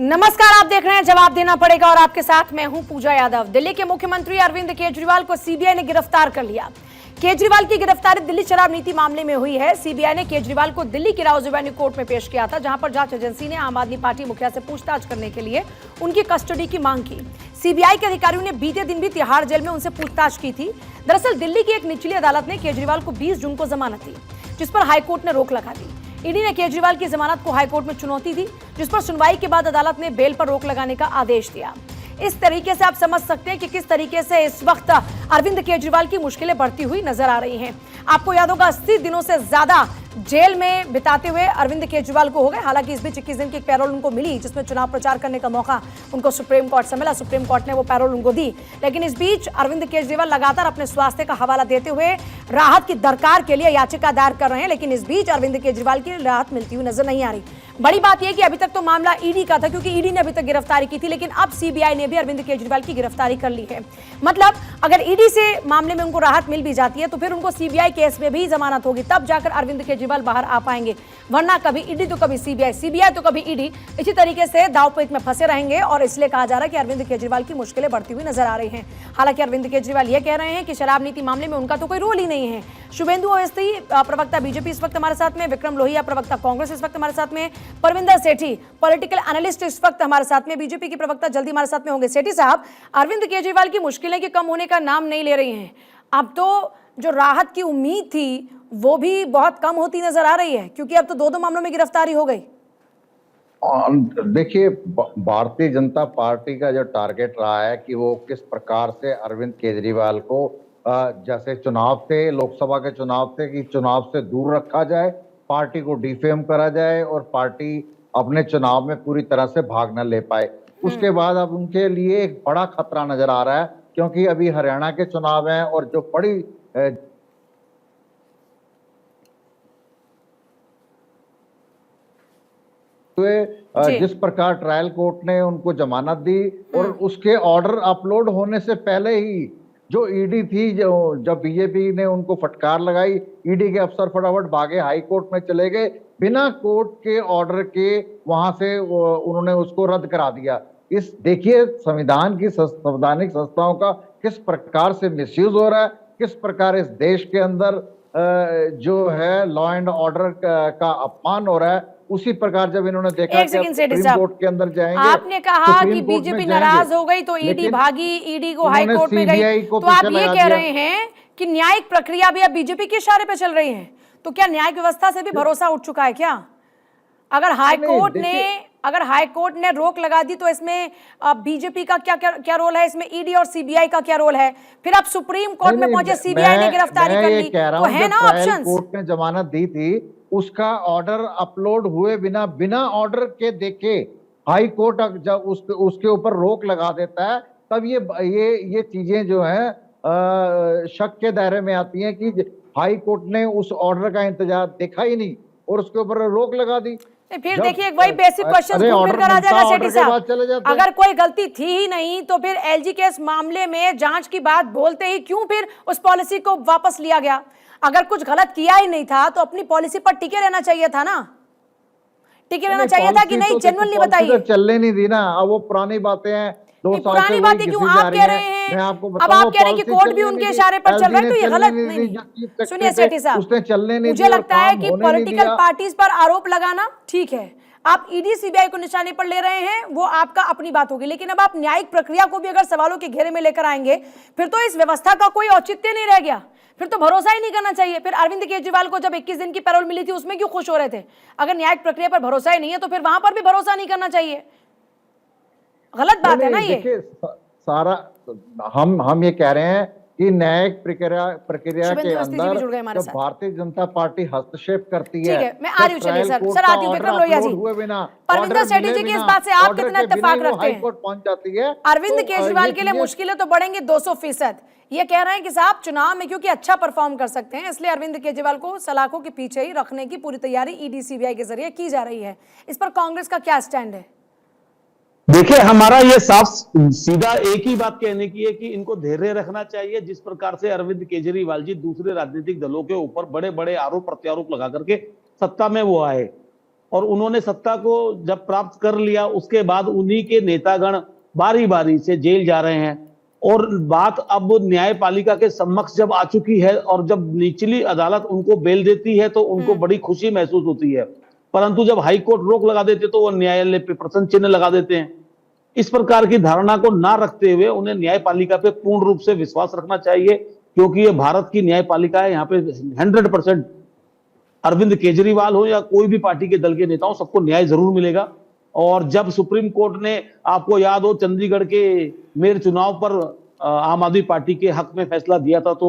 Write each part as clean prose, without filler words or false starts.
नमस्कार, आप देख रहे हैं जवाब देना पड़ेगा और आपके साथ मैं हूं पूजा यादव। दिल्ली के मुख्यमंत्री अरविंद केजरीवाल को सीबीआई ने गिरफ्तार कर लिया। केजरीवाल की गिरफ्तारी दिल्ली शराब नीति मामले में हुई है। सीबीआई ने केजरीवाल को दिल्ली की राउज एवेन्यू कोर्ट में पेश किया था, जहां पर जांच एजेंसी ने आम आदमी पार्टी मुखिया से पूछताछ करने के लिए उनकी कस्टडी की मांग की। सीबीआई के अधिकारियों ने बीते दिन भी तिहाड़ जेल में उनसे पूछताछ की थी। दरअसल दिल्ली की एक निचली अदालत ने केजरीवाल को 20 जून को जमानत दी, जिस पर हाईकोर्ट ने रोक लगा दी। ईडी ने केजरीवाल की जमानत को हाईकोर्ट में चुनौती दी, जिस पर सुनवाई के बाद अदालत ने बेल पर रोक लगाने का आदेश दिया। इस तरीके से आप समझ सकते हैं कि किस तरीके से इस वक्त अरविंद केजरीवाल की मुश्किलें बढ़ती हुई नजर आ रही हैं। आपको याद होगा 80 दिनों से ज्यादा जेल में बिताते हुए अरविंद केजरीवाल को हो गए। हालांकि इस बीच 21 दिन की पैरोल उनको मिली, जिसमें चुनाव प्रचार करने का मौका उनको सुप्रीम कोर्ट से मिला। सुप्रीम कोर्ट ने वो पैरोल उनको दी, लेकिन इस बीच अरविंद केजरीवाल लगातार अपने स्वास्थ्य का हवाला देते हुए राहत की दरकार के लिए याचिका दायर कर रहे हैं। लेकिन इस बीच अरविंद केजरीवाल की राहत मिलती हुई नजर नहीं आ रही। बड़ी बात यह कि अभी तक तो मामला ईडी का था, क्योंकि ईडी ने अभी तक गिरफ्तारी की थी, लेकिन अब सीबीआई ने भी अरविंद केजरीवाल की गिरफ्तारी कर ली है। मतलब अगर ईडी से मामले में उनको राहत मिल भी जाती है तो फिर उनको सीबीआई केस में भी जमानत होगी, तब जाकर अरविंद केजरीवाल बाहर आ पाएंगे। वरना कभी ईडी तो कभी सीबीआई, सीबीआई तो कभी ईडी, इसी तरीके से दांव-पेच में फंसे रहेंगे। और इसलिए कहा जा रहा है कि अरविंद केजरीवाल की मुश्किलें बढ़ती हुई नजर आ रही हैं। हालांकि अरविंद केजरीवाल ये कह रहे हैं कि शराब नीति मामले में उनका तो कोई रोल ही नहीं है। शुभेंदु अवस्थी प्रवक्ता बीजेपी इस वक्त हमारे साथ में, विक्रम लोहिया प्रवक्ता कांग्रेस इस वक्त हमारे साथ में, परविंदर सेठी पॉलिटिकल एनालिस्ट इस वक्त हमारे साथ में, बीजेपी की प्रवक्ता जल्दी हमारे साथ में होंगे। सेठी साहब, अरविंद केजरीवाल की मुश्किलें के कम होने का नाम नहीं ले रही हैं। अब तो जो राहत की उम्मीद थी वो भी बहुत कम होती नजर आ रही है, क्योंकि अब तो दो मामलों में गिरफ्तारी हो गई। देखिए, भारतीय जनता पार्टी का जो टारगेट रहा है कि वो किस प्रकार से अरविंद केजरीवाल को जैसे चुनाव से, लोकसभा के चुनाव से, कि चुनाव से दूर रखा जाए, पार्टी को डिफेम करा जाए और पार्टी अपने चुनाव में पूरी तरह से भाग न ले पाए। उसके बाद अब उनके लिए एक बड़ा खतरा नजर आ रहा है, क्योंकि अभी हरियाणा के चुनाव हैं और जो बड़ी जिस प्रकार ट्रायल कोर्ट ने उनको जमानत दी और उसके ऑर्डर अपलोड होने से पहले ही जो ईडी थी, जो जब बीजेपी ने उनको फटकार लगाई, ईडी के अफसर फटाफट भागे, हाई कोर्ट में चले गए, बिना कोर्ट के ऑर्डर के वहां से उन्होंने उसको रद्द करा दिया। इस देखिए संविधान की, संवैधानिक संस्थाओं का किस प्रकार से मिसयूज हो रहा है, किस प्रकार इस देश के अंदर जो है लॉ एंड ऑर्डर का अपमान हो रहा है। उसी प्रकार जब इन्होंने देखा कि सुप्रीम कोर्ट के अंदर जाएंगे, आपने कहा कि बीजेपी नाराज हो गई तो ईडी भागी, ईडी को हाई कोर्ट में गई, तो आप ये कह रहे हैं कि न्यायिक प्रक्रिया भी अब बीजेपी के इशारे पे चल रही है। तो क्या न्यायिक व्यवस्था से भी भरोसा उठ चुका है क्या? अगर हाई कोर्ट ने रोक लगा दी तो इसमें बीजेपी का क्या रोल है? इसमें ईडी और सीबीआई का क्या रोल है? फिर आप सुप्रीम कोर्ट में पहुंचे, सीबीआई ने गिरफ्तारी कर ली, तो है ना ऑप्शंस। कोर्ट ने जमानत दी थी, उसका ऑर्डर अपलोड हुए बिना ऑर्डर के देखे हाई कोर्ट जब उसके ऊपर रोक लगा देता है, तब ये चीजें जो है शक के दायरे में आती हैं कि हाई कोर्ट ने उस ऑर्डर का इंतजार देखा ही नहीं और उसके ऊपर रोक लगा दी। फिर देखिए वही बेसिक क्वेश्चन घूम फिर कर आ जाएगा सेठी साहब। अगर कोई गलती थी ही नहीं तो फिर एलजी के इस मामले में जांच की बात बोलते ही क्यों फिर उस पॉलिसी को वापस लिया गया? अगर कुछ गलत किया ही नहीं था तो अपनी पॉलिसी पर टिके रहना चाहिए था ना, टिके रहना चाहिए था कि नहीं? जेन्युइनली बताइए। चलने नहीं दी ना, अब वो पुरानी बातें हैं, पुरानी बातें क्यों आप कह रहे हैं? अब आप कह रहे हैं कि कोर्ट भी उनके इशारे पर चल रहा है, तो ये गलत नहीं। सुनिए सेठी साहब, मुझे लगता है कि पॉलिटिकल पार्टीज पर आरोप लगाना ठीक है, आप ईडी सीबीआई को निशाने पर ले रहे हैं, वो आपका अपनी बात होगी, लेकिन अब आप न्यायिक प्रक्रिया को भी अगर सवालों के घेरे में लेकर आएंगे फिर तो इस व्यवस्था का कोई औचित्य नहीं रह गया, फिर तो भरोसा ही नहीं करना चाहिए। फिर अरविंद केजरीवाल को जब 21 दिन की पैरोल मिली थी उसमें क्यों खुश हो रहे थे? अगर न्यायिक प्रक्रिया पर भरोसा ही नहीं है तो फिर वहां पर भी भरोसा नहीं करना चाहिए। गलत बात है ना ये सारा। हम ये कह रहे हैं कि न्यायिक प्रक्रिया के अंदर जब भारतीय जनता पार्टी हस्तक्षेप करती है, मैं आ रही हूँ, चलिए सर आती हूँ। विक्रम लोहिया जी, परविंदर सेठी जी की इस बात से आप कितना इत्तेफाक रखते हैं? पहुंच जाती है अरविंद केजरीवाल के लिए मुश्किलें तो बढ़ेंगी 200%। ये कह रहे हैं कि साहब चुनाव में क्योंकि अच्छा परफॉर्म कर सकते हैं, इसलिए अरविंद केजरीवाल को सलाखों के पीछे ही रखने की पूरी तैयारी ईडी सीबीआई के जरिए की जा रही है। इस पर कांग्रेस का क्या स्टैंड है? देखिए, हमारा ये साफ सीधा एक ही बात कहने की है कि इनको धैर्य रखना चाहिए। जिस प्रकार से अरविंद केजरीवाल जी दूसरे राजनीतिक दलों के ऊपर बड़े बड़े आरोप प्रत्यारोप लगा करके सत्ता में वो आए, और उन्होंने सत्ता को जब प्राप्त कर लिया उसके बाद उन्हीं के नेतागण बारी बारी से जेल जा रहे हैं। और बात अब न्यायपालिका के समक्ष जब आ चुकी है और जब निचली अदालत उनको बेल देती है तो उनको बड़ी खुशी महसूस होती है, परंतु जब हाई कोर्ट रोक लगा देते तो वो न्यायालय पे प्रश्न चिन्ह लगा देते हैं। इस प्रकार की धारणा को ना रखते हुए उन्हें न्यायपालिका पे पूर्ण रूप से विश्वास रखना चाहिए, क्योंकि ये भारत की न्यायपालिका है। यहाँ पे 100% अरविंद केजरीवाल हो या कोई भी पार्टी के दल के नेता हो, सबको न्याय जरूर मिलेगा। और जब सुप्रीम कोर्ट ने, आपको याद हो, चंडीगढ़ के मेयर चुनाव पर आम आदमी पार्टी के हक में फैसला दिया था तो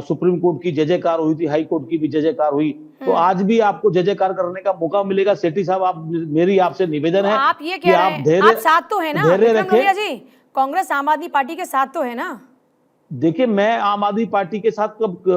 सुप्रीम कोर्ट की जय जयकार हुई थी, हाई कोर्ट की भी जय जयकार हुई। तो आज भी आपको जय जयकार करने का मौका मिलेगा। सेठी साहब, आप, मेरी आपसे निवेदन है आप ये कह रहे हैं, आप साथ तो है ना विक्रम लोहिया जी, कांग्रेस आम आदमी पार्टी के साथ तो है ना? देखिए, मैं आम आदमी पार्टी के साथ कब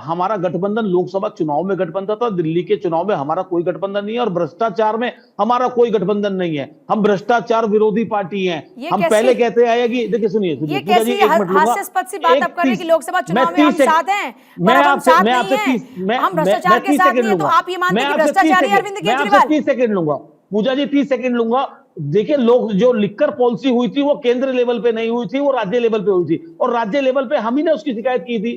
हमारा गठबंधन लोकसभा चुनाव में गठबंधन था, दिल्ली के चुनाव में हमारा कोई गठबंधन नहीं है और भ्रष्टाचार में हमारा कोई गठबंधन नहीं है। हम भ्रष्टाचार विरोधी पार्टी हैं। हम पहले कहते आए कि देखिए, सुनिए ये कैसी हास्यास्पद सी बात आप कर रहे हैं कि लोकसभा चुनाव में हम साथ हैं और हम साथ नहीं हैं, हम भ्रष्टाचार के साथ नहीं हैं, तो आप ये मानते हैं कि भ्रष्टाचारी अरविंद केजरीवाल? 30 सेकंड लूंगा पूजा जी, 30 सेकंड लूंगा। देखिए, लोग जो लिकर पॉलिसी हुई थी वो केंद्र लेवल पे नहीं हुई थी, वो राज्य लेवल पे हुई थी और राज्य लेवल पे हम ही ने उसकी शिकायत की थी।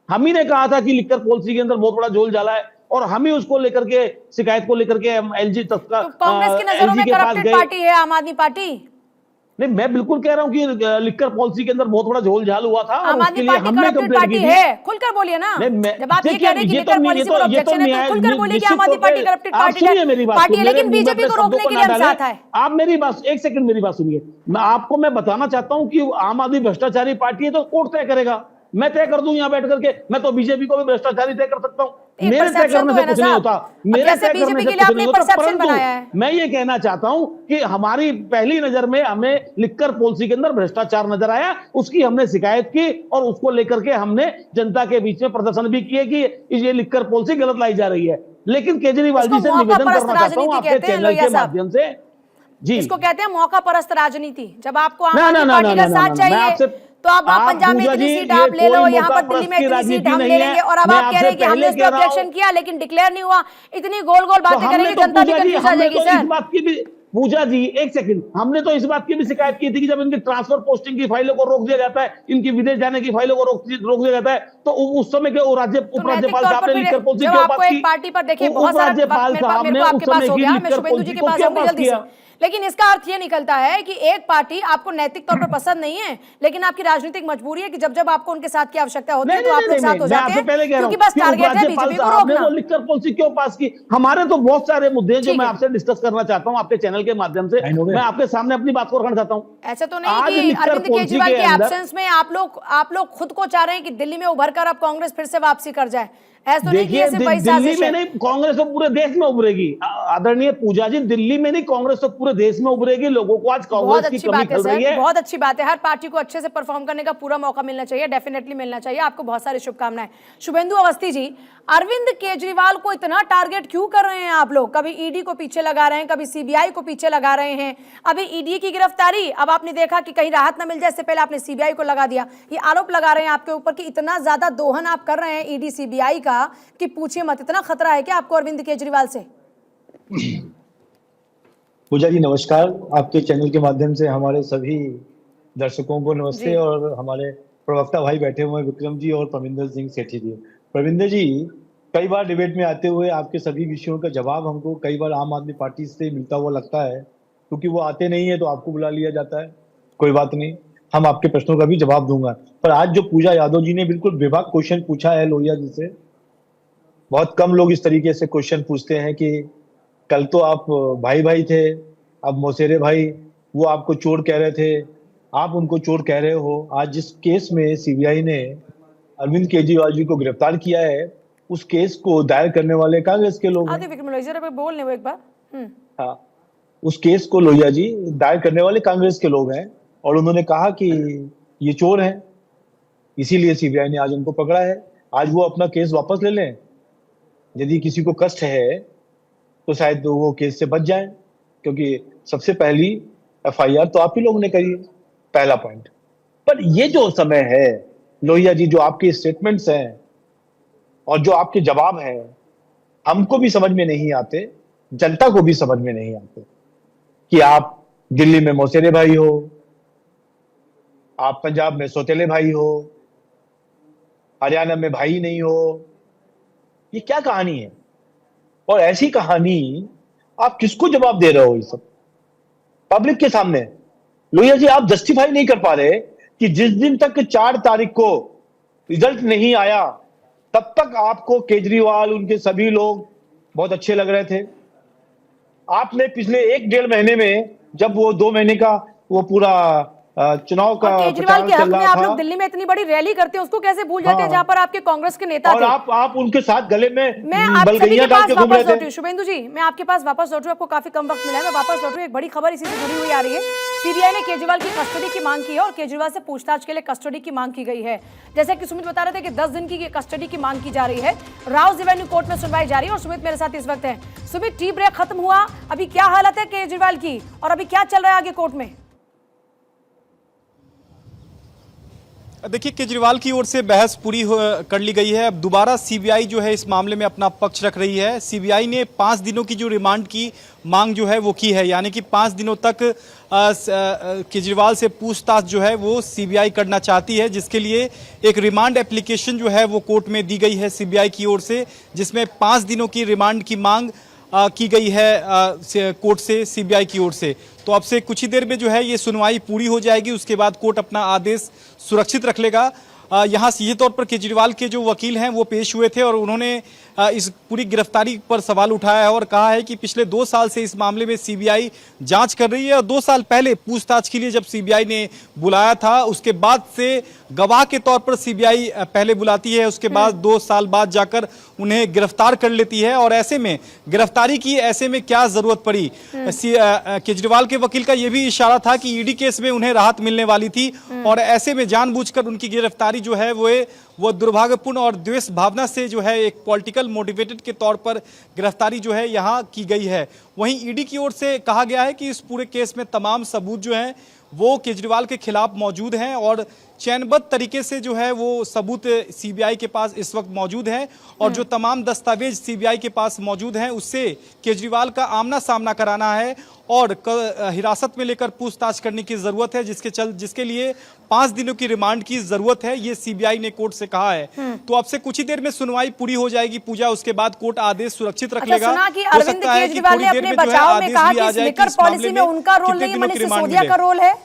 हम ही ने कहा था कि लिकर पॉलिसी के अंदर बहुत बड़ा झोल झाला है और हम ही उसको लेकर के, शिकायत को लेकर के एलजी तक का, कांग्रेस की नजरों में करप्टेड पार्टी है आम आदमी पार्टी? नहीं, मैं बिल्कुल कह रहा हूं कि लिकर पॉलिसी के अंदर बहुत बड़ा झोल झाल हुआ था। आम आदमी पार्टी करप्टेड पार्टी है, खुलकर बोलिए ना। जब आप ये कह रहे हैं कि लिकर पॉलिसी पर ऑब्जेक्शन है तो खुलकर बोलिए कि आम आदमी पार्टी करप्टेड पार्टी है, लेकिन बीजेपी को रोकने के लिए हम साथ आए। आप मेरी बात, एक सेकंड मेरी बात सुनिए। मैं बताना चाहता हूं कि आम आदमी भ्रष्टाचारी पार्टी है तो कोर्ट तय करेगा। मैं तय कर दूं यहाँ बैठ करके? मैं तो बीजेपी को भी भ्रष्टाचारी तय कर सकता हूं। मेरे तय करने से कुछ नहीं होता, मेरे तय करने से कुछ नहीं होता। परंतु मैं ये कहना चाहता हूं कि हमारी पहली नजर में हमें लिकर पॉलिसी के अंदर भ्रष्टाचार नजर आया, उसकी हमने शिकायत की और उसको लेकर के हमने जनता के बीच में प्रदर्शन भी किए कि ये लिकर पॉलिसी गलत लाई जा रही है। लेकिन केजरीवाल जी से निवेदन करना चाहता हूं आपके चैनल के माध्यम से जी, इसको कहते हैं मौका परस्त राजनीति। जब आपको आम आदमी पार्टी का साथ चाहिए तो आप पंजाब में इतनी सीट आप ले लो, यहाँ पर दिल्ली में इतनी सीट हम ले लेंगे, और अब आप कह रहे हैं कि हमने इस पर ऑब्जेक्शन किया लेकिन डिक्लेयर नहीं हुआ। इतनी गोल गोल बातें करेंगे, जनता भी कंफ्यूज आ जाएगी सर। इस बात की भी, पूजा जी एक सेकंड, हमने तो इस बात की भी शिकायत की थी कि जब इनकी ट्रांसफर पोस्टिंग की फाइलों को रोक दिया जाता है, इनकी विदेश जाने की फाइलों को रोक दिया जाता है, तो उस समय के उपराज्यपाल साहब ने लिकर पॉलिसी के ऊपर की, पार्टी पर देखिए बहुत सारा उपराज्यपाल साहब ने उस समय की लिकर पॉलिसी को क्यों पास किया? लेकिन इसका अर्थ ये निकलता है कि एक पार्टी आपको नैतिक तौर पर पसंद नहीं है, लेकिन आपकी राजनीतिक मजबूरी है कि जब जब आपको उनके साथ की आवश्यकता होती है तो आप लोग साथ हो जाते हैं, क्योंकि बस टारगेट है बीजेपी को रोकना। लिकर पॉलिसी क्यों पास की? हमारे तो बहुत सारे मुद्दे हैं जो मैं आपसे डिस्कस करना चाहता हूं आपके चैनल के माध्यम से। मैं आपके सामने अपनी बात को रखना चाहता हूं। ऐसा तो नहीं कि अरविंद केजरीवाल के एब्सेंस में आप लोग खुद को चाह रहे हैं कि दिल्ली में उभर कर अब कांग्रेस फिर से वापसी कर जाए? ऐसा नहीं कि सिर्फ वही दिल्ली में नहीं, कांग्रेस तो पूरे देश में उभरेगी। आदरणीय पूजा जी, दिल्ली में नहीं, कांग्रेस तो पूरे देश में उभरेगी। लोगों को आज कांग्रेस की कमी खल रही है। बहुत अच्छी बात है, हर पार्टी को अच्छे से परफॉर्म करने का पूरा मौका मिलना चाहिए, डेफिनेटली मिलना चाहिए। आपको बहुत सारी शुभकामनाएं। शुभेंदु अवस्थी जी, अरविंद केजरीवाल को इतना टारगेट क्यों कर रहे हैं आप लोग? कभी ईडी को पीछे लगा रहे हैं, कभी सीबीआई को पीछे लगा रहे हैं। अभी ईडी की गिरफ्तारी, अब आपने देखा कि कहीं राहत न मिल जाए, इससे पहले आपने सीबीआई को लगा दिया। ये आरोप लगा रहे हैं आपके ऊपर कि इतना ज्यादा दोहन आप कर रहे हैं ईडी सीबीआई का कि पूछिए मत। इतना खतरा है क्या आपको अरविंद केजरीवाल से? पूजा जी नमस्कार, आपके चैनल के माध्यम से हमारे सभी दर्शकों को नमस्ते, और हमारे प्रवक्ता भाई बैठे हुए हैं विक्रम जी और प्रविंदर सिंह सेठी जी। प्रविंदर जी, कई बार डिबेट में आते हुए आपके सभी विषयों का जवाब हमको कई बार आम आदमी पार्टी से मिलता हुआ लगता है, क्योंकि वो आते नहीं है तो आपको बुला लिया जाता है। कोई बात नहीं, हम आपके प्रश्नों का भी जवाब दूंगा। पर आज जो पूजा यादव जी ने बिल्कुल बेबाक क्वेश्चन पूछा है लोहिया जी से, बहुत कम लोग इस तरीके से क्वेश्चन पूछते हैं कि कल तो आप भाई भाई थे, अब मौसेरे भाई, वो आपको चोर कह रहे थे, आप उनको चोर कह रहे हो। आज जिस केस में सीबीआई ने अरविंद केजरीवाल जी को गिरफ्तार किया है, उस केस को दायर करने वाले कांग्रेस के लोग बोलने एक बार। हाँ, उस केस को लोहिया जी दायर करने वाले कांग्रेस के लोग हैं, और उन्होंने कहा कि ये चोर हैं, इसीलिए सीबीआई ने आज उनको पकड़ा है। आज वो अपना केस वापस ले लें, यदि किसी को कष्ट है तो शायद वो केस से बच जाए, क्योंकि सबसे पहली एफआईआर तो आप ही लोग ने करी है, पहला पॉइंट। पर ये जो समय है लोहिया जी, जो आपके स्टेटमेंट्स हैं और जो आपके जवाब हैं, हमको भी समझ में नहीं आते। जनता को भी समझ में नहीं आते कि आप दिल्ली में मौसेरे भाई हो, आप पंजाब में सौतेले भाई हो, हरियाणा में भाई नहीं हो। ये क्या कहानी है? और ऐसी कहानी आप किसको जवाब दे रहे हो? ये सब पब्लिक के सामने। लोहिया जी, आप जस्टिफाई नहीं कर पा रहे कि जिस दिन तक 4 तारीख को रिजल्ट नहीं आया तब तक आपको केजरीवाल, उनके सभी लोग बहुत अच्छे लग रहे थे। आपने पिछले 1-1.5 महीने में, जब वो 2 महीने का वो पूरा चुनाव का केजरीवाल के हक चल में रहा आप था, लोग दिल्ली में इतनी बड़ी रैली करते हैं, उसको कैसे भूल जाते हैं हाँ, जहां पर आपके कांग्रेस के नेता और थे। आप उनके साथ गले में मैं आप सभी बलगैया के डाल पास के घूम वापस रहे लौट रही थे। हूं। शुभेंदु जी, मैं आपके पास वापस लौट रही हूं, आपको काफी कम वक्त मिला है, मैं वापस लौट रही हूं। एक बड़ी खबर इसी से जुड़ी हुई आ रही है। सीबीआई ने केजरीवाल की कस्टडी की मांग की है और केजरीवाल से पूछताछ के लिए कस्टडी की मांग की गई है। जैसे कि सुमित बता रहे थे कि 10 दिन की कस्टडी की मांग की जा रही है। राउज एवेन्यू कोर्ट में सुनवाई जारी है और सुमित मेरे साथ इस वक्त है। सुमित, टी ब्रेक खत्म हुआ, अभी क्या हालत है केजरीवाल की और अभी क्या चल रहा है आगे कोर्ट में? देखिए, केजरीवाल की ओर से बहस पूरी कर ली गई है। अब दोबारा सीबीआई जो है इस मामले में अपना पक्ष रख रही है। सीबीआई ने 5 दिनों की जो रिमांड की मांग जो है वो की है, यानी कि 5 दिनों तक केजरीवाल से पूछताछ जो है वो सीबीआई करना चाहती है, जिसके लिए एक रिमांड एप्लीकेशन जो है वो कोर्ट में दी गई है सीबीआई की ओर से, जिसमें 5 दिनों की रिमांड की मांग की गई है कोर्ट से, सीबीआई की ओर से। तो अब से कुछ ही देर में जो है ये सुनवाई पूरी हो जाएगी, उसके बाद कोर्ट अपना आदेश सुरक्षित रख लेगा। यहाँ सीधे तौर पर केजरीवाल के जो वकील हैं वो पेश हुए थे और उन्होंने इस पूरी गिरफ्तारी पर सवाल उठाया है और कहा है कि पिछले 2 साल से इस मामले में सीबीआई जांच कर रही है और 2 साल पहले पूछताछ के लिए जब सीबीआई ने बुलाया था उसके बाद से गवाह के तौर पर सीबीआई पहले बुलाती है, उसके बाद 2 साल बाद जाकर उन्हें गिरफ्तार कर लेती है। और ऐसे में गिरफ्तारी की ऐसे में क्या जरूरत पड़ी? केजरीवाल के वकील का यह भी इशारा था कि ईडी केस में उन्हें राहत मिलने वाली थी और ऐसे में जानबूझकर उनकी गिरफ्तारी जो है वो दुर्भाग्यपूर्ण और द्वेष भावना से जो है एक पॉलिटिकल मोटिवेटेड के तौर पर गिरफ्तारी जो है यहाँ की गई है। वहीं ईडी की ओर से कहा गया है कि इस पूरे केस में तमाम सबूत जो हैं वो केजरीवाल के खिलाफ मौजूद हैं और चयनबद्ध तरीके से जो है वो सबूत सीबीआई के पास इस वक्त मौजूद हैं और जो तमाम दस्तावेज सीबीआई के पास मौजूद हैं उससे केजरीवाल का आमना सामना कराना है और हिरासत में लेकर पूछताछ करने की जरूरत है, जिसके लिए 5 दिनों की रिमांड की जरूरत है, ये सीबीआई ने कोर्ट से कहा है। तो अब से कुछ ही देर में सुनवाई पूरी हो जाएगी पूजा, उसके बाद कोर्ट आदेश सुरक्षित रख लेगा। सुना कि अरविंद केजरीवाल ने अपने बचाव में कहा कि स्लिकर पॉलिसी में उनका रोल नहीं, मनीष सिसोदिया का रोल है।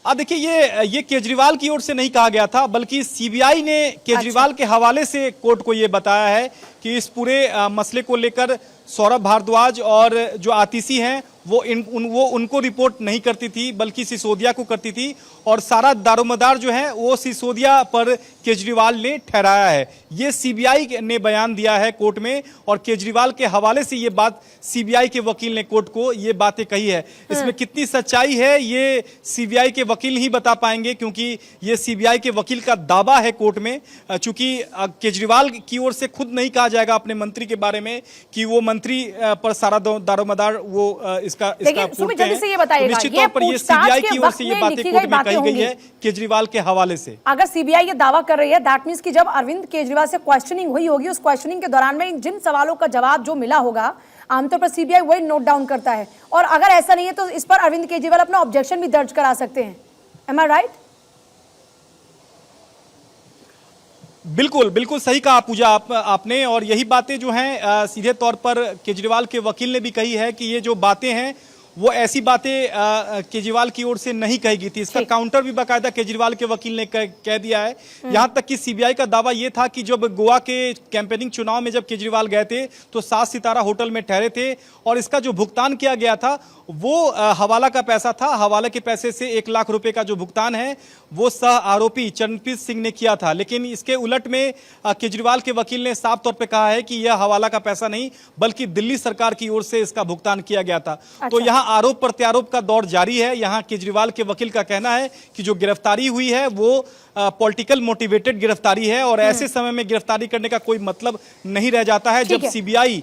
देखिए, ये केजरीवाल की ओर से नहीं कहा गया था, बल्कि सीबीआई ने केजरीवाल के हवाले से कोर्ट को यह बताया है कि इस पूरे मसले को लेकर सौरभ भारद्वाज और जो आतिशी हैं वो उनको रिपोर्ट नहीं करती थी बल्कि सिसोदिया को करती थी और सारा दारोमदार जो है वो सिसोदिया पर केजरीवाल ने ठहराया है। ये सीबीआई ने बयान दिया है कोर्ट में और केजरीवाल के हवाले से ये बात सीबीआई के वकील ने कोर्ट को ये बातें कही है। इसमें कितनी सच्चाई है ये सीबीआई के वकील ही बता पाएंगे, क्योंकि ये सीबीआई के वकील का दावा है कोर्ट में। चूंकि केजरीवाल की ओर से खुद नहीं कहा जाएगा अपने मंत्री के बारे में कि वो मंत्री पर सारा दारोमदार वो इसका सुमित जल्दी से ये बताइएगा, निश्चित तौर पर ये सीबीआई की ओर से ये बातें कोर्ट में कही गई है केजरीवाल के हवाले से। अगर सीबीआई ये दावा कर रही है, दैट मींस कि जब अरविंद केजरीवाल से क्वेश्चनिंग हुई होगी, उस क्वेश्चनिंग के दौरान में जिन सवालों का जवाब जो मिला होगा आमतौर पर सीबीआई वही नोट डाउन करता है और अगर ऐसा नहीं है तो इस पर अरविंद केजरीवाल अपना ऑब्जेक्शन भी दर्ज करा सकते हैं। एम आई राइट? बिल्कुल बिल्कुल सही कहा पूजा आपने, और यही बातें जो हैं सीधे तौर पर केजरीवाल के वकील ने भी कही है कि ये जो बातें हैं वो ऐसी बातें केजरीवाल की ओर से नहीं कही गई थी। इसका काउंटर भी बाकायदा केजरीवाल के वकील ने कह दिया है। यहां तक कि सीबीआई का दावा यह था कि जब गोवा के कैंपेनिंग चुनाव में जब केजरीवाल गए थे तो 7 सितारा होटल में ठहरे थे और इसका जो भुगतान किया गया था वो हवाला का पैसा था। हवाला के पैसे से 1 लाख रुपए का जो भुगतान है वो सह आरोपी चरणप्रीत सिंह ने किया था, लेकिन इसके उलट में केजरीवाल के वकील ने साफ तौर पर कहा है कि यह हवाला का पैसा नहीं बल्कि दिल्ली सरकार की ओर से इसका भुगतान किया गया था। तो यहाँ आरोप प्रत्यारोप का दौर जारी है। यहाँ केजरीवाल के वकील का कहना है कि जो गिरफ्तारी हुई है वो पॉलिटिकल मोटिवेटेड गिरफ्तारी है और ऐसे समय में गिरफ्तारी करने का कोई मतलब नहीं रह जाता है। जब सीबीआई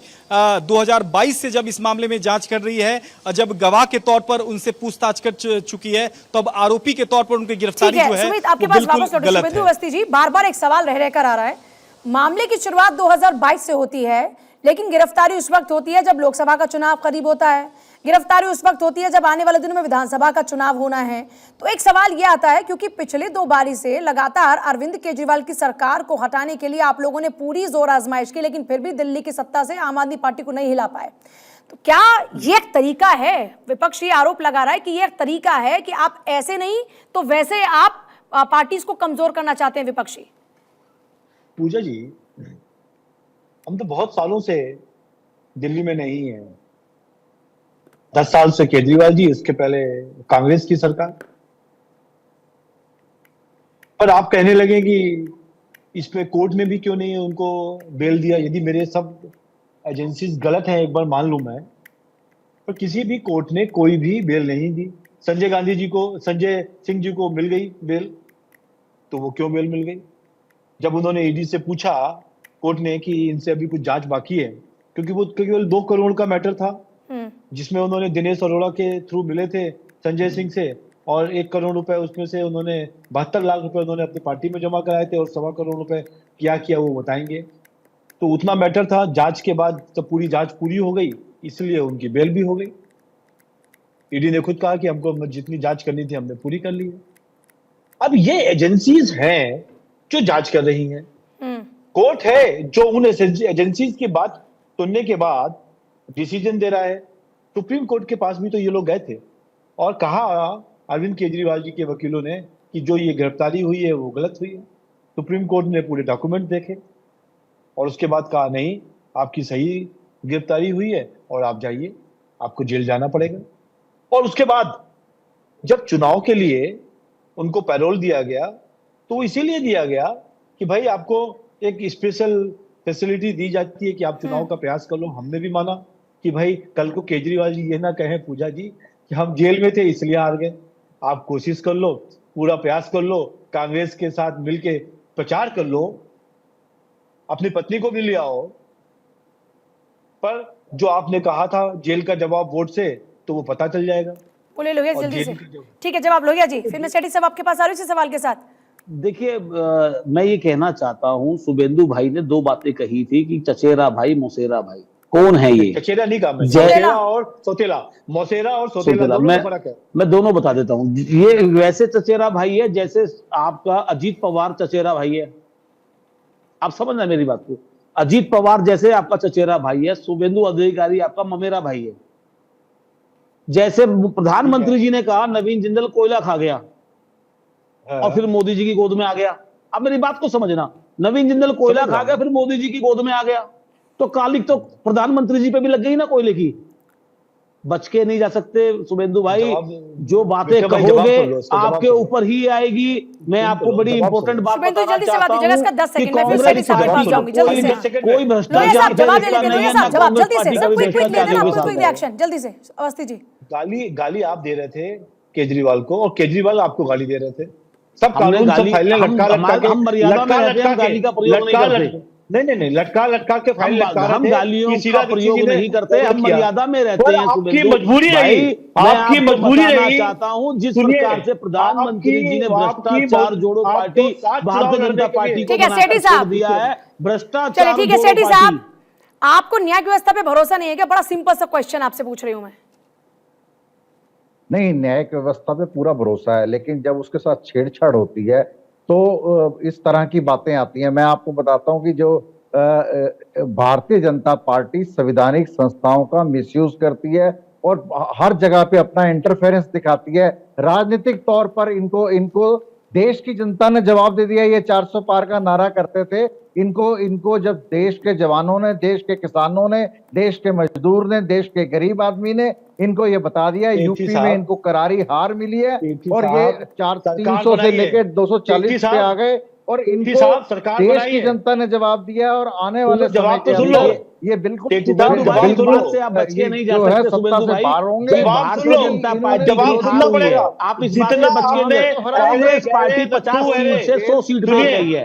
2022 से जब इस मामले में जांच कर रही है, जब गवाह के तौर पर उनसे पूछताछ कर चुकी है, तो अब आरोपी के तौर पर उनकी गिरफ्तारी जो है आपके पास वापस लौटे। शुभेंदु अवस्थी जी, बार बार एक सवाल रह रहकर आ रहा है, मामले की शुरुआत 2022 से होती है, लेकिन गिरफ्तारी उस वक्त होती है जब लोकसभा का चुनाव करीब होता है। गिरफ्तारी उस वक्त होती है जब आने वाले दिनों में विधानसभा का चुनाव होना है। तो एक सवाल यह आता है, क्योंकि पिछले 2 बारी से लगातार अरविंद केजरीवाल की सरकार को हटाने के लिए आप लोगों ने पूरी जोर आजमाइश की, लेकिन फिर भी दिल्ली की सत्ता से आम आदमी पार्टी को नहीं हिला पाए। तो क्या ये एक तरीका है? विपक्ष ये आरोप लगा रहा है कि ये एक तरीका है कि आप ऐसे नहीं तो वैसे आप पार्टीज को कमजोर करना चाहते हैं विपक्षी। पूजा जी, हम तो बहुत सालों से दिल्ली में नहीं है। 10 साल से केजरीवाल जी, इसके पहले कांग्रेस की सरकार। पर आप कहने लगे कि इस पे कोर्ट में भी क्यों नहीं है उनको बेल दिया। यदि मेरे सब एजेंसीज गलत हैं, एक बार मान लूं मैं, पर किसी भी कोर्ट ने कोई भी बेल नहीं दी। संजय सिंह जी को मिल गई बेल, तो वो क्यों बेल मिल गई? जब उन्होंने ईडी से पूछा कोर्ट ने कि इनसे अभी कुछ जांच बाकी है, क्योंकि वो केवल 2 करोड़ का मैटर था जिसमें उन्होंने दिनेश अरोड़ा के थ्रू मिले थे संजय सिंह से, और 1 करोड़ रुपए उसमें से उन्होंने 72 लाख रुपए उन्होंने अपनी पार्टी में जमा कराए थे, और 1.25 करोड़ रुपए क्या किया वो बताएंगे। तो उतना मैटर था। जांच के बाद जब पूरी जांच पूरी हो गई, इसलिए उनकी बेल भी हो गई। ईडी ने खुद कहा कि हमको जितनी जांच करनी थी हमने पूरी कर ली है। अब ये एजेंसीज हैं जो जांच कर रही हैं, कोर्ट है जो उन एजेंसीज की बात सुनने के बाद डिसीजन दे रहा है। सुप्रीम कोर्ट के पास भी तो ये लोग गए थे और कहा अरविंद केजरीवाल जी के वकीलों ने कि जो ये गिरफ्तारी हुई है वो गलत हुई है। सुप्रीम कोर्ट ने पूरे डॉक्यूमेंट देखे और उसके बाद कहा नहीं, आपकी सही गिरफ्तारी हुई है और आप जाइए, आपको जेल जाना पड़ेगा। और उसके बाद जब चुनाव के लिए उनको पैरोल दिया गया, तो वो इसीलिए दिया गया कि भाई आपको एक स्पेशल फैसिलिटी दी जाती है कि आप चुनाव का प्रयास कर लो। हमने भी माना कि भाई कल को केजरीवाल जी ये ना कहें पूजा जी कि हम जेल में थे इसलिए हार गए। आप कोशिश कर लो, पूरा प्रयास कर लो, कांग्रेस के साथ मिलके प्रचार कर लो, अपनी पत्नी को भी ले आओ। पर जो आपने कहा था जेल का जवाब वोट से, तो वो पता चल जाएगा। बोले लोहिया जल्दी से। ठीक है, जवाब लोहिया जी। फिर मैं सेठी साहब आपके पास आ रही हूँ इसी सवाल के साथ। देखिए, मैं ये कहना चाहता हूं, शुभेंदु भाई ने 2 बातें कही थी कि चचेरा भाई मौसेरा भाई। कौन है ये? चचेरा नहीं कहा मैं, चचेरा और सौतेला। मौसेरा और सौतेला दोनों में फर्क है। मैं दोनों बता देता हूं। ये वैसे चचेरा भाई है जैसे आपका अजीत पवार चचेरा भाई है। आप समझना मेरी बात को। अजीत पवार जैसे आपका चचेरा भाई है, शुभेंदु अधिकारी आपका ममेरा भाई है। जैसे प्रधानमंत्री जी ने कहा नवीन जिंदल कोयला खा गया और फिर मोदी जी की गोद में आ गया। अब मेरी बात को समझना, नवीन जिंदल कोयला खा गया फिर मोदी जी की गोद में आ गया, तो कालिक तो प्रधानमंत्री जी पे भी लग गई ना कोयले की। बच के नहीं जा सकते शुभेंदु भाई। जो बातें कहोगे आपके ऊपर ही आएगी। मैं आपको बड़ी इंपॉर्टेंट बात बताना चाहता हूं कि कांग्रेस पार्टी कोई भ्रष्टाचार जल्दी से अवस्थी जी। गाली आप दे रहे थे केजरीवाल को और केजरीवाल आपको गाली दे रहे थे। सब कानून सब फाइलें हम मर्यादा में रहते हैं, गाली का प्रयोग नहीं करते। नहीं, लटका के फाइल लटका रहे थे। हम गालियों का प्रयोग नहीं करते, हम मर्यादा में रहते हैं। आपकी मजबूरी रही, आपकी मजबूरी रही। चाहता हूं जिस प्रकार से प्रधानमंत्री जी ने भ्रष्टाचार जोड़ो पार्टी भारतीय जनता पार्टी को बना दिया है, भ्रष्टाचार। ठीक है सेठी साहब, आपको न्याय व्यवस्था पे भरोसा नहीं है क्या? बड़ा सिंपल सा क्वेश्चन आपसे पूछ रही हूं मैं। नहीं, न्यायिक व्यवस्था पे पूरा भरोसा है, लेकिन जब उसके साथ छेड़छाड़ होती है तो इस तरह की बातें आती हैं। मैं आपको बताता हूं कि जो भारतीय जनता पार्टी संवैधानिक संस्थाओं का मिसयूज करती है और हर जगह पे अपना इंटरफेरेंस दिखाती है। राजनीतिक तौर पर इनको देश की जनता ने जवाब दे दिया। ये 400 पार का नारा करते थे, इनको जब देश के जवानों ने, देश के किसानों ने, देश के मजदूर ने, देश के गरीब आदमी ने इनको ये बता दिया। यूपी में इनको करारी हार मिली है और ये 300 से लेकर 240 पे आ गए और इनको देश की जनता ने जवाब दिया। और आने वाले समय के अंदर ये बिल्कुल से आप बच के नहीं जा सकते शुभेंदु भाई। भारतीय जनता पार्टी आप इस बात से बच के नहीं। कांग्रेस पार्टी 50 सीट से 100 सीट पे गई है।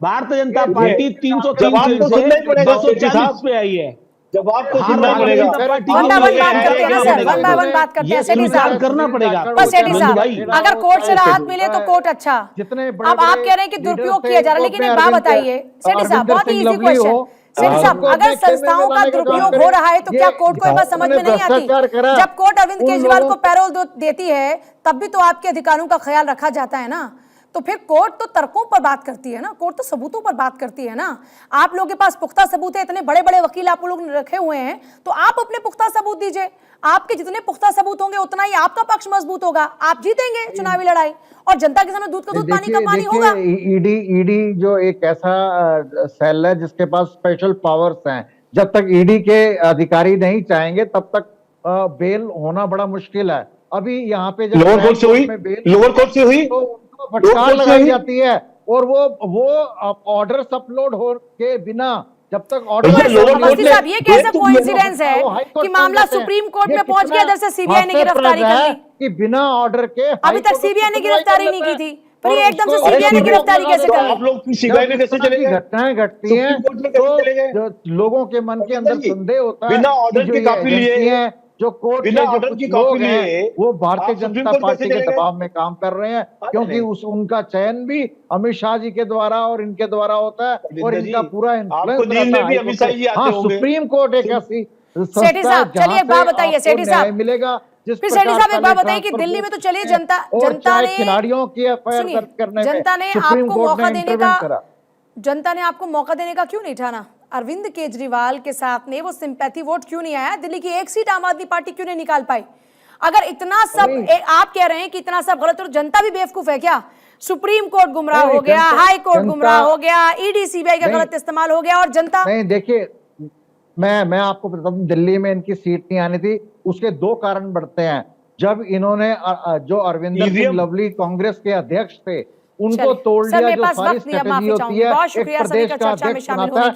भारतीय जनता पार्टी 303 सीट से 240 पे आई है। जवाब तो हाँ, सुनना भारतीय पड़ेगा। जनता पार्टी वन बाय वन की बात करते हैं ना सर, वन बाय वन बात करते हैं। ये सेठी स्वीकार साहब करना पड़ेगा। बस सेठी नंदू साहब, भाई, अगर कोर्ट से राहत मिले तो कोर्ट अच्छा। जितने अब आप कह रहे हैं कि दुरुपयोग किया जा रहा है, लेकिन एक बात बताइए सेठी साहब, बहुत ही इजी क्वेश्चन। सेठी साहब, अगर संस्थाओं का दुरुपयोग हो रहा है तो क्या कोर्ट को ये बात समझ में नहीं आती? जब कोर्ट अरविंद केजरीवाल को पैरोल देती है तब भी तो आपके अधिकारों का ख्याल रखा जाता है ना। तो फिर कोर्ट तो तर्कों पर बात करती है ना, कोर्ट तो सबूतों पर बात करती है ना। आप लोगों के पास पुख्ता सबूत है, इतने बड़े बड़े वकील आप लोग ने रखे हुए हैं, तो आप अपने पुख्ता सबूत दीजिए। आपके जितने पुख्ता सबूत होंगे उतना ही आपका पक्ष मजबूत होगा, आप जीतेंगे चुनावी लड़ाई। और जनता के सामने दूध का दूध, पानी का पानी होगा। ईडी जो एक ऐसा सेल है जिसके पास स्पेशल पावर्स हैं, जब तक ईडी के अधिकारी नहीं चाहेंगे तब तक बेल होना बड़ा मुश्किल है। अभी यहाँ पे जब लोअर कोर्ट से हुई, लोअर कोर्ट से हुई, तो उनको फटकार लगाई जाती है और वो ऑर्डर्स अपलोड हो के बिना जब तक ऑर्डर अवस्थी साहब, ये कैसा कोइंसिडेंस है कि मामला सुप्रीम कोर्ट में पहुंच गया, इधर से सीबीआई ने गिरफ्तारी कर ली कि बिना ऑर्डर के अभी तक सीबीआई ने गिरफ्तारी नहीं की थी, फिर ये एकदम से सीबीआई ने गिरफ्तारी कैसे कर आप ली? लोग सीबीआई में कैसे चले गए? घटनाएं घटती हैं सुप्रीम कोर्ट में कैसे चले गए? तो लोगों के मन के अंदर संदेह होता है बिना ऑर्डर कि के जो कॉपी ये लिए, एजेंसियां हैं, जो कोर्ट बिना के जो ऑर्डर कुछ की लोग कॉपी हैं लिए वो भारतीय आप सुप्रीम जनता कोर्ट पार्टी कैसे के चले गए? दबाव में काम कर रहे हैं, क्योंकि उनका चयन भी अमित शाह जी के द्वारा और इनके द्वारा होता है और इनका पूरा आपको नींद में भी अमित शाह जी आते हाँ, होंगे। सुप्रीम कोर्ट एक ऐसी सेठी साहब, चलिए एक बात बताइए सेठी साहब, मिलेगा। फिर सेठी साहब एक बात बताइए कि दिल्ली में तो चलिए जनता ने खिलाड़ियों की एफआईआर दर्ज करने में जनता ने सुप्रीम आपको कोर्ट मौका ने देने इंटरवेन का करा। जनता ने आपको मौका देने का क्यों नहीं ठाना? अरविंद केजरीवाल के साथ में वो सिंपैथी वोट क्यों नहीं आया? दिल्ली की एक सीट आम आदमी पार्टी क्यों नहीं निकाल पाई? अगर इतना सब आप कह रहे हैं कि इतना सब गलत, तो जनता भी बेवकूफ है क्या? सुप्रीम कोर्ट गुमराह हो गया, हाई कोर्ट गुमराह हो गया, ईडी सीबीआई का गलत इस्तेमाल हो गया, और जनता नहीं। देखिए, मैं आपको बता दूं, दिल्ली में इनकी सीट नहीं आनी थी, उसके दो कारण बढ़ते हैं। जब इन्होंने जो अरविंदर सिंह लवली कांग्रेस के अध्यक्ष थे उनको तोड़ दिया, जो सारी स्ट्रेटेजी होती है एक प्रदेश का अध्यक्ष बनाता है,